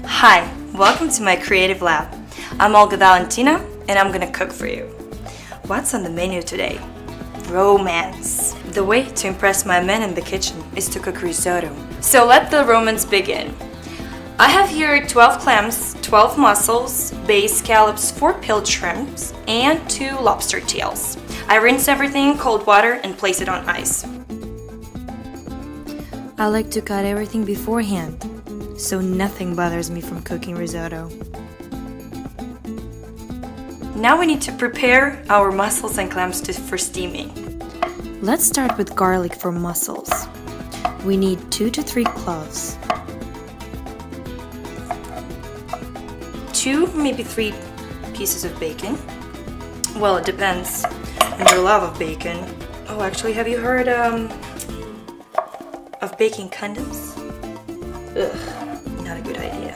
Hi, welcome to my creative lab. I'm Olga Valentina and I'm gonna cook for you. What's on the menu today? Romance. The way to impress my men in the kitchen is to cook risotto. So let the romance begin. I have here 12 clams, 12 mussels, bay scallops, 4 peeled shrimps, and 2 lobster tails. I rinse everything in cold water and place it on ice. I like to cut everything beforehand, so nothing bothers me from cooking risotto. Now we need to prepare our mussels and clams for steaming. Let's start with garlic for mussels. We need 2 to 3 cloves, 2, maybe 3 pieces of bacon. Well, it depends on your love of bacon. Oh, actually, have you heard of baking condoms? Ugh, not a good idea.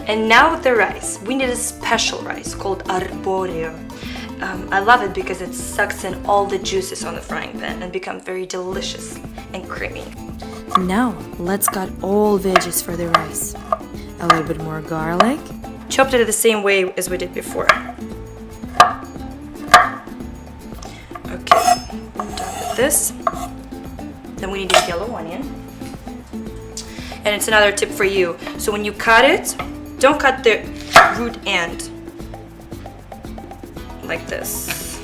And now with the rice, we need a special rice called arborio. I love it because it sucks in all the juices on the frying pan and becomes very delicious and creamy. Now, let's cut all veggies for the rice. A little bit more garlic. Chopped it the same way as we did before. Okay, done with this. Then we need a yellow onion. And it's another tip for you. So when you cut it, don't cut the root end like this.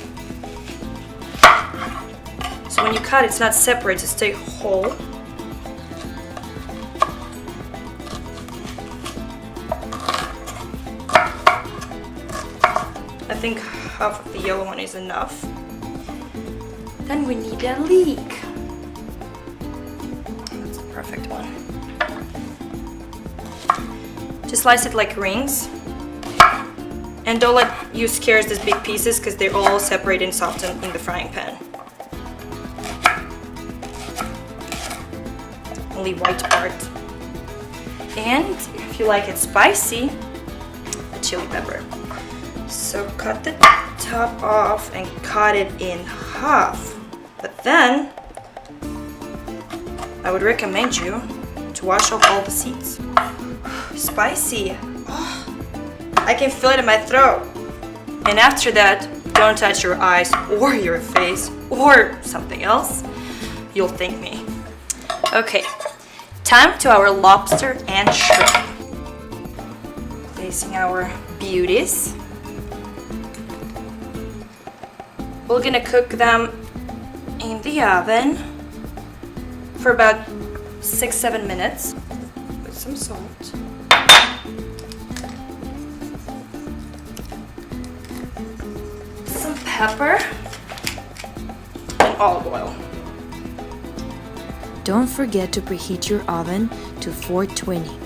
So when you cut, it's not separate, it's stay whole. I think half of the yellow one is enough. Then we need a leek. That's a perfect one. Just slice it like rings. And don't let you scare these big pieces because they're all separate and softened in the frying pan. Only white part. And if you like it spicy, a chili pepper. So cut the top off and cut it in half. But then, I would recommend you to wash off all the seeds. Spicy. Oh, I can feel it in my throat. And after that, don't touch your eyes or your face or something else. You'll thank me. Okay, time to our lobster and shrimp. Placing our beauties. We're gonna cook them in the oven for about 6-7 minutes with some salt. Some pepper and olive oil. Don't forget to preheat your oven to 420.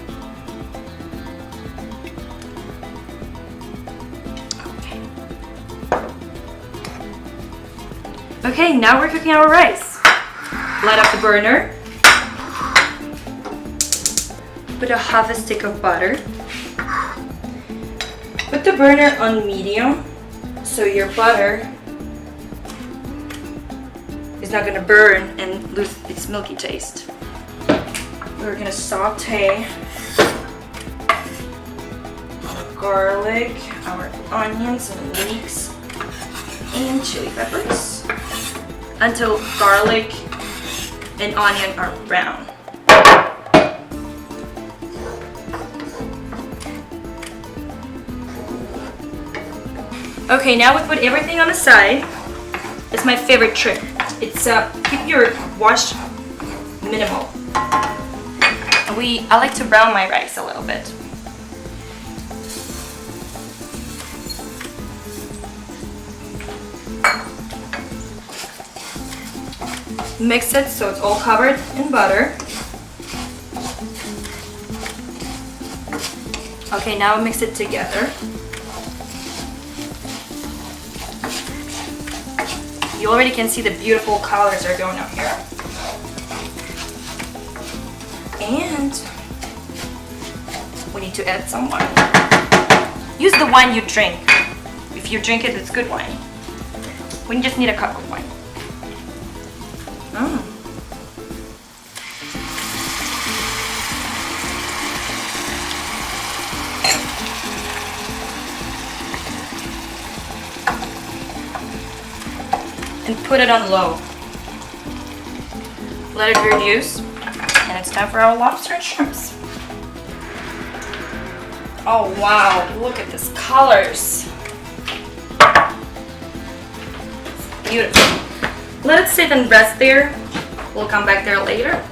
Okay, now we're cooking our rice. Light up the burner. Put a half a stick of butter. Put the burner on medium so your butter is not gonna burn and lose its milky taste. We're gonna saute our garlic, our onions and leeks, and chili peppers until garlic and onion are brown. Okay, now we put everything on the side. It's my favorite trick. It's keep your wash minimal. I like to brown my rice a little bit. Mix it so it's all covered in butter. Okay, now mix it together. You already can see the beautiful colors are going up here. And we need to add some wine. Use the wine you drink. If you drink it, it's good wine. We just need a cup of wine. put it on low. Let it reduce, and it's time for our lobster and shrimps. Oh wow, look at these colors. Beautiful. Let it sit and rest there. We'll come back there later.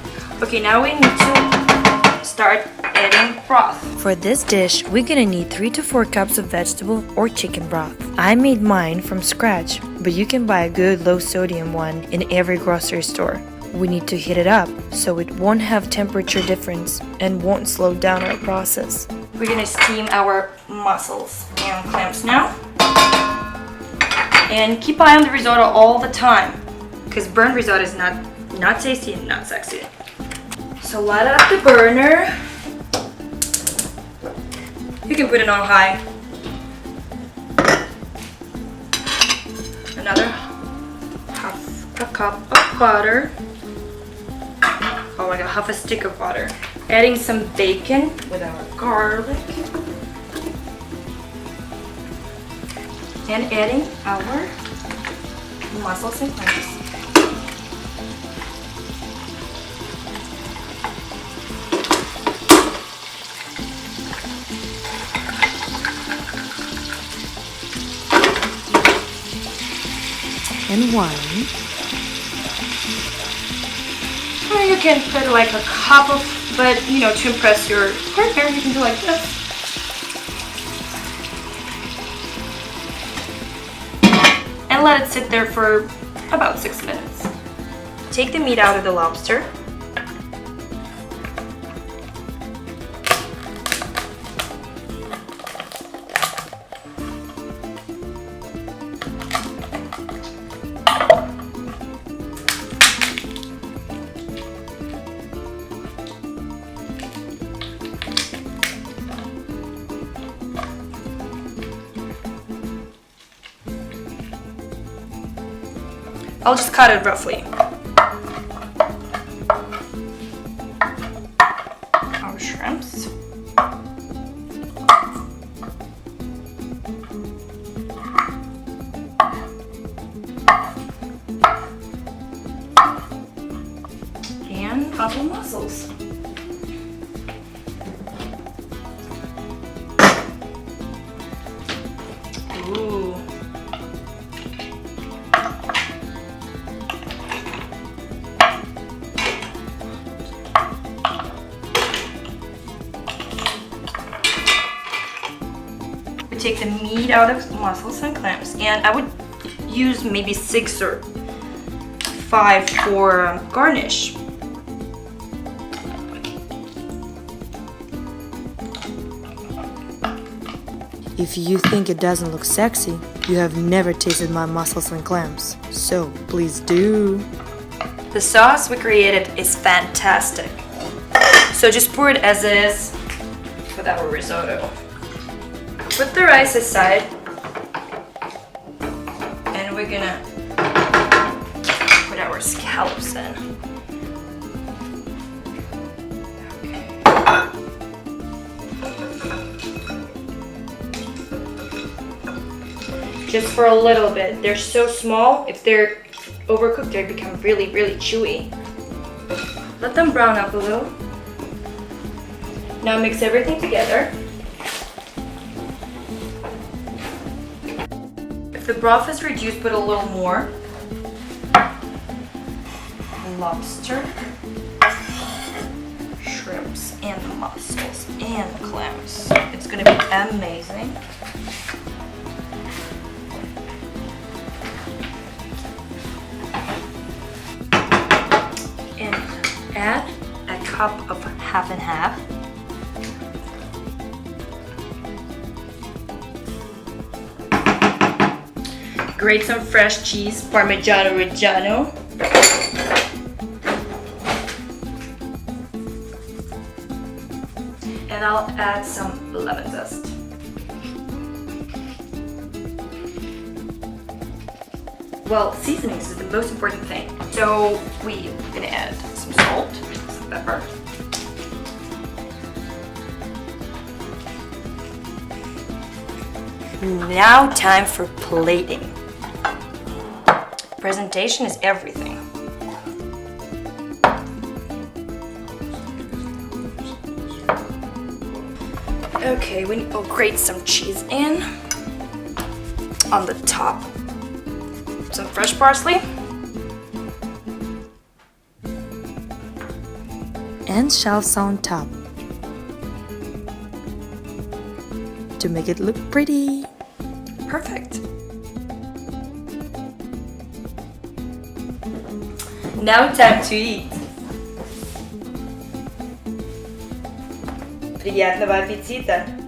Okay, now we need to start adding broth. For this dish, we're gonna need 3 to 4 cups of vegetable or chicken broth. I made mine from scratch, but you can buy a good low sodium one in every grocery store. We need to heat it up so it won't have temperature difference and won't slow down our process. We're gonna steam our mussels and clams now. And keep eye on the risotto all the time, because burnt risotto is not tasty and not sexy. So light up the burner. You can put it on high. Another half a cup of butter. Oh my god, half a stick of butter. Adding some bacon with our garlic. And adding our mussels and clams. And wine. Or you can put like a cup of, but to impress your partner, you can do like this. And let it sit there for about 6 minutes. Take the meat out of the lobster. I'll just cut it roughly. Our shrimps. And our mussels. Ooh. Take the meat out of mussels and clams, and I would use maybe 6 or 5 for garnish. If you think it doesn't look sexy, you have never tasted my mussels and clams. So please do. The sauce we created is fantastic. So just pour it as is with our risotto. Put the rice aside, and we're gonna put our scallops in. Just for a little bit. They're so small, if they're overcooked, they become really, really chewy. Let them brown up a little. Now mix everything together. If the broth is reduced, put a little more. Lobster, shrimps, and the mussels, and the clams. It's gonna be amazing. And add a cup of half and half. Grate some fresh cheese, Parmigiano-Reggiano. And I'll add some lemon zest. Well, seasonings is the most important thing. So we're gonna add some salt, some pepper. Now time for plating. Presentation is everything. Okay, we'll grate some cheese in. On the top, some fresh parsley. And shells on top to make it look pretty. Perfect. Now time to eat. Приятного аппетита!